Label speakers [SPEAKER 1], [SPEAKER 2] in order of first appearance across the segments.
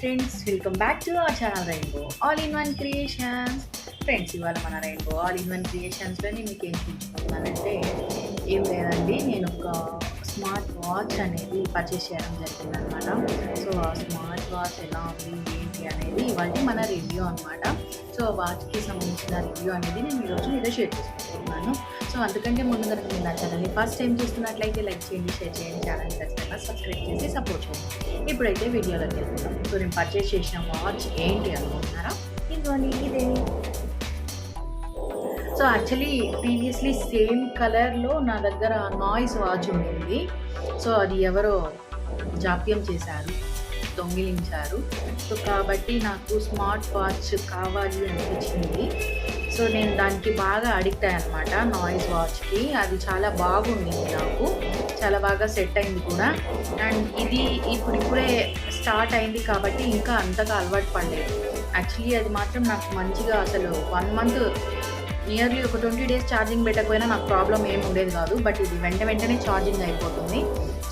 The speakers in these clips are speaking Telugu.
[SPEAKER 1] Friends, welcome back to our channel rainbow all in one creations. Friends, ఇవాళ మన రెయిన్బో ఆల్ ఇన్ వన్ క్రియేషన్స్లో నేను మీకు ఏం చూపించుకుంటున్నానంటే ఏం లేదండి, నేను ఒక స్మార్ట్ వాచ్ అనేది పర్చేస్ చేయడం జరిగిందనమాట. సో ఆ స్మార్ట్ వాచ్ ఎలా ఉంది ఏంటి అనేది ఇవాళ మన రివ్యూ అనమాట. సో వాచ్కి సంబంధించిన రివ్యూ అనేది నేను ఈరోజు మీతో షేర్ చేసుకుంటున్నాను. సో అందుకంటే ముందు కనుక మీరు నా ఛానల్ని ఫస్ట్ టైం చూస్తున్నట్లయితే లైక్ చేయండి, షేర్ చేయండి, ఛానల్ని ఖచ్చితంగా సబ్స్క్రైబ్ చేసి సపోర్ట్ చేయండి. ఇప్పుడైతే వీడియోలోకి వెళ్తున్నాం. సో నేను పర్చేస్ చేసిన వాచ్ ఏంటి అనుకుంటున్నారా? ఇదే. సో యాక్చువల్లీ ప్రీవియస్లీ సేమ్ కలర్లో నా దగ్గర నాయిస్ వాచ్ ఉండింది. సో అది ఎవరో జాప్యం చేశారు, దొంగిలించారు. సో కాబట్టి నాకు స్మార్ట్ వాచ్ కావాలి అనిపించింది. సో నేను దానికి బాగా అడిక్ట్ అయ్యాను అనమాట, నాయిస్ వాచ్కి. అది చాలా బాగుండింది, నాకు చాలా బాగా సెట్ అయింది కూడా. అండ్ ఇది ఇప్పుడిప్పుడే స్టార్ట్ అయింది కాబట్టి ఇంకా అంతగా అలవాటు పడలేదు. యాక్చువల్లీ అది మాత్రం నాకు మంచిగా అసలు 1 మంత్ నియర్లీ ఒక 20 డేస్ ఛార్జింగ్ పెట్టకపోయినా నాకు ప్రాబ్లం ఏమి ఉండేది కాదు. బట్ ఇది వెంటనే ఛార్జింగ్ అయిపోతుంది.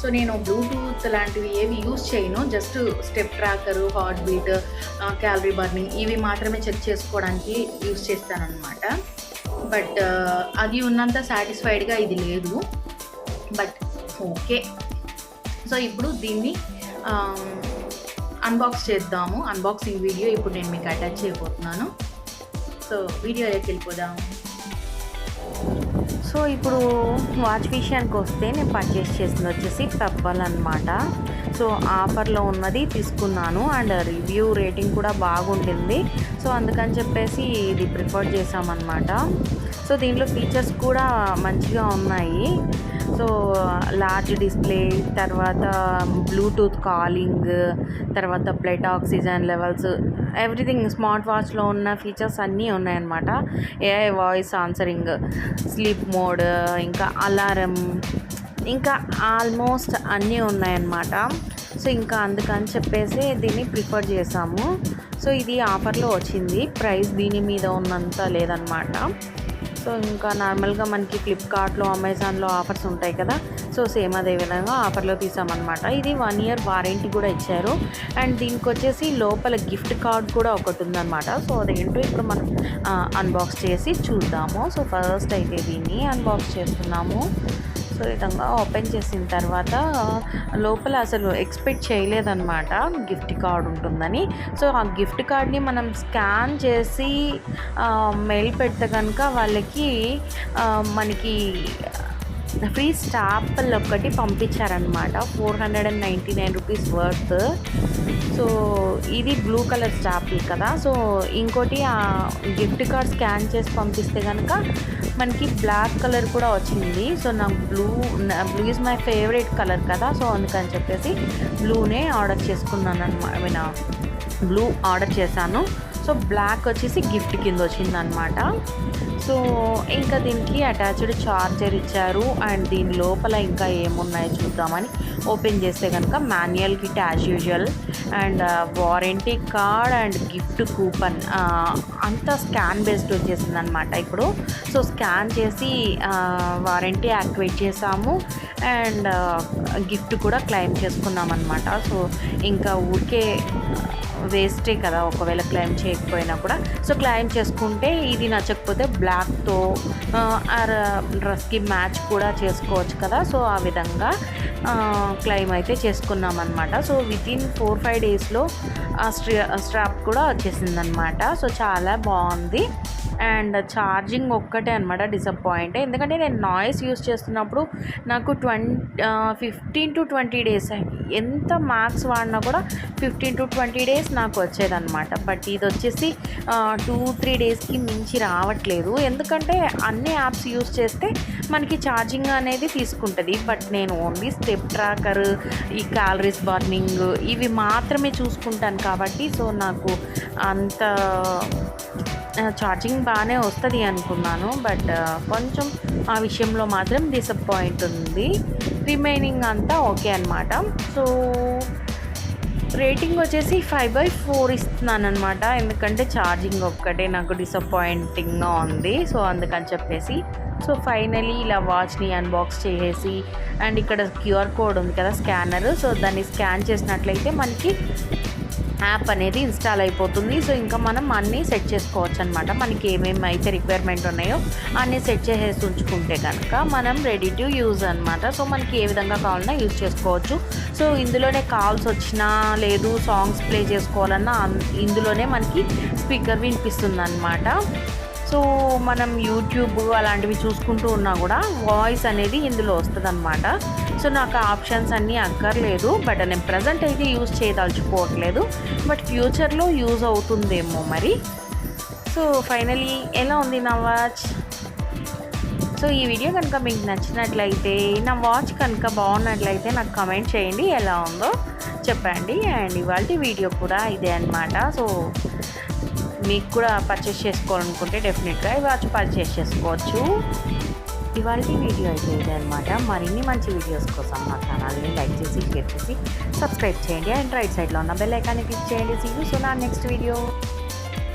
[SPEAKER 1] సో నేను బ్లూటూత్ లాంటివి ఏవి యూజ్ చేయను, just step tracker, heart beat, calorie burning ఇవి మాత్రమే చెక్ చేసుకోవడానికి యూజ్ చేస్తానన్నమాట. బట్ అది ఉన్నంత సాటిస్ఫైడ్గా ఇది లేదు. But okay. సో ఇప్పుడు దీన్ని అన్బాక్స్ చేద్దాము. అన్బాక్సింగ్ వీడియో ఇప్పుడు నేను మీకు అటాచ్ చేయబోతున్నాను. సో వీడియోలోకి వెళ్ళిపోదాం.
[SPEAKER 2] సో ఇప్పుడు వాచ్ విషయానికి వస్తే నేను పర్చేస్ చేసింది వచ్చేసి పెబ్బల్ అనమాట. సో ఆఫర్లో ఉన్నది తీసుకున్నాను అండ్ రివ్యూ రేటింగ్ కూడా బాగుండింది. సో అందుకని చెప్పేసి ఇది ప్రిఫర్ చేసామన్నమాట. సో దీంట్లో ఫీచర్స్ కూడా మంచిగా ఉన్నాయి. సో లార్జ్ డిస్ప్లే, తర్వాత బ్లూటూత్ కాలింగ్, తర్వాత blood oxygen levels, everything smart వాచ్లో ఉన్న ఫీచర్స్ అన్నీ ఉన్నాయన్నమాట. AI voice answering, sleep mode, ఇంకా అలారం, ఇంకా ఆల్మోస్ట్ అన్నీ ఉన్నాయన్నమాట. సో ఇంకా అందుకని చెప్పేసి దీన్ని ప్రిఫర్ చేసాము. సో ఇది ఆఫర్లో వచ్చింది, ప్రైస్ దీని మీద ఉన్నంత లేదనమాట. సో ఇంకా నార్మల్గా మనకి ఫ్లిప్కార్ట్లో, అమెజాన్లో ఆఫర్స్ ఉంటాయి కదా, సో సేమ్ అదే విధంగా ఆఫర్లో తీసామన్నమాట. ఇది 1 year వారంటీ కూడా ఇచ్చారు. అండ్ దీనికి వచ్చేసి లోపల గిఫ్ట్ కార్డ్ కూడా ఒకటి ఉందన్నమాట. సో అదేంటో ఇప్పుడు మనం అన్బాక్స్ చేసి చూద్దాము. సో ఫస్ట్ అయితే దీన్ని అన్బాక్స్ చేస్తున్నాము. సో ఈ విధంగా ఓపెన్ చేసిన తర్వాత లోపల అసలు ఎక్స్పెక్ట్ చేయలేదన్నమాట గిఫ్ట్ కార్డ్ ఉంటుందని. సో ఆ గిఫ్ట్ కార్డ్ని మనం స్కాన్ చేసి మెయిల్ పెడితే కనుక వాళ్ళకి మనకి ఫ్రీ స్టాంపులు ఒకటి పంపించారనమాట, 499 రూపీస్ వర్త్. సో ఇది బ్లూ కలర్ స్టాంపులు కదా. సో ఇంకోటి ఆ గిఫ్ట్ కార్డ్ స్కాన్ చేసి పంపిస్తే కనుక మనకి బ్లాక్ కలర్ కూడా వచ్చింది. సో నాకు blue is my favourite colour కదా. సో అందుకని చెప్పేసి బ్లూనే ఆర్డర్ చేసుకున్నాను అనమాట, బ్లూ ఆర్డర్ చేశాను. సో బ్లాక్ వచ్చేసి గిఫ్ట్ కింద వచ్చిందనమాట. సో ఇంకా దీనికి అటాచ్డ్ చార్జర్ ఇచ్చారు. అండ్ దీని లోపల ఇంకా ఏమున్నాయో చూద్దామని ఓపెన్ చేస్తే కనుక manual kit as usual, and warranty card and gift coupon అంతా స్కాన్ బేస్డ్ వచ్చేసింది అనమాట ఇప్పుడు. సో స్కాన్ చేసి వారంటీ యాక్టివేట్ చేసాము అండ్ గిఫ్ట్ కూడా క్లెయిమ్ చేసుకున్నాం అనమాట. సో ఇంకా ఊరికే వేస్టే కదా ఒకవేళ క్లెయిమ్ చేయకపోయినా కూడా. సో క్లెయిమ్ చేసుకుంటే ఇది నచ్చకపోతే బ్లాక్తో డ్రెస్కి మ్యాచ్ కూడా చేసుకోవచ్చు కదా. సో ఆ విధంగా క్లెయిమ్ అయితే చేసుకున్నాం అనమాట. సో వితిన్ 4-5 డేస్లో స్ట్రాప్ కూడా వచ్చేసిందనమాట. సో చాలా బాగుంది. అండ్ ఛార్జింగ్ ఒక్కటే అనమాట డిసప్పాయింట్, ఎందుకంటే నేను నాయిస్ యూస్ చేస్తున్నప్పుడు నాకు 15 to 20 డేస్, ఎంత మ్యాక్స్ వాడినా కూడా 15 to 20 డేస్ నాకు వచ్చేదన్నమాట. బట్ ఇది వచ్చేసి 2-3 డేస్కి మించి రావట్లేదు, ఎందుకంటే అన్ని యాప్స్ యూస్ చేస్తే మనకి ఛార్జింగ్ అనేది తీసుకుంటుంది. బట్ నేను ఓన్లీ స్టెప్ ట్రాకర్, ఈ క్యాలరీస్ బర్నింగ్ ఇవి మాత్రమే చూసుకుంటాను కాబట్టి సో నాకు అంత ఛార్జింగ్ బాగానే వస్తుంది అనుకున్నాను. బట్ కొంచెం ఆ విషయంలో మాత్రం డిసప్పాయింట్ ఉంది. రిమైనింగ్ అంతా ఓకే అనమాట. సో రేటింగ్ వచ్చేసి 5/4 ఇస్తున్నాను అనమాట, ఎందుకంటే ఛార్జింగ్ ఒక్కటే నాకు డిసప్పాయింటింగ్గా ఉంది. సో అందుకని చెప్పేసి సో ఫైనలీ ఇలా వాచ్ని అన్బాక్స్ చేసేసి అండ్ ఇక్కడ క్యూఆర్ కోడ్ ఉంది కదా, స్కానర్. సో దాన్ని స్కాన్ చేసినట్లయితే మనకి యాప్ అనేది ఇన్స్టాల్ అయిపోతుంది. సో ఇంకా మనం అన్నీ సెట్ చేసుకోవచ్చు అనమాట. మనకి ఏమేమి అయితే రిక్వైర్మెంట్ ఉన్నాయో అన్నీ సెట్ చేసేసి ఉంచుకుంటే కనుక మనం రెడీ టు యూజ్ అనమాట. సో మనకి ఏ విధంగా కావాలన్నా యూజ్ చేసుకోవచ్చు. సో ఇందులోనే కాల్స్ వచ్చినా లేదు సాంగ్స్ ప్లే చేసుకోవాలన్నా ఇందులోనే మనకి స్పీకర్ వినిపిస్తుంది అనమాట. సో మనం యూట్యూబ్ అలాంటివి చూసుకుంటూ ఉన్నా కూడా వాయిస్ అనేది ఇందులో వస్తుంది అనమాట. సో నాకు ఆప్షన్స్ అన్నీ అక్కర్లేదు, బట్ నేను ప్రజెంట్ అయితే యూజ్ చేయదలుచుకోవట్లేదు, బట్ ఫ్యూచర్లో యూజ్ అవుతుందేమో మరి. సో ఫైనలీ ఎలా ఉంది నా వాచ్? సో ఈ వీడియో కనుక మీకు నచ్చినట్లయితే, నా వాచ్ కనుక బాగున్నట్లయితే నాకు కమెంట్ చేయండి, ఎలా ఉందో చెప్పండి. అండ్ ఇవాళ వీడియో కూడా ఇదే అనమాట. సో మీకు కూడా పర్చేస్ చేసుకోవాలనుకుంటే డెఫినెట్గా ఈ వాచ్ పర్చేస్ చేసుకోవచ్చు. ఇవాళ వీడియో అయితే ఇదే అనమాట. మరిన్ని మంచి వీడియోస్ కోసం మా ఛానల్ని లైక్ చేసి షేర్ చేసి సబ్స్క్రైబ్ చేయండి. అండ్ రైట్ సైడ్లో ఉన్న బెల్ ఐకాన్ని క్లిక్ చేయండి. See you soon on next video.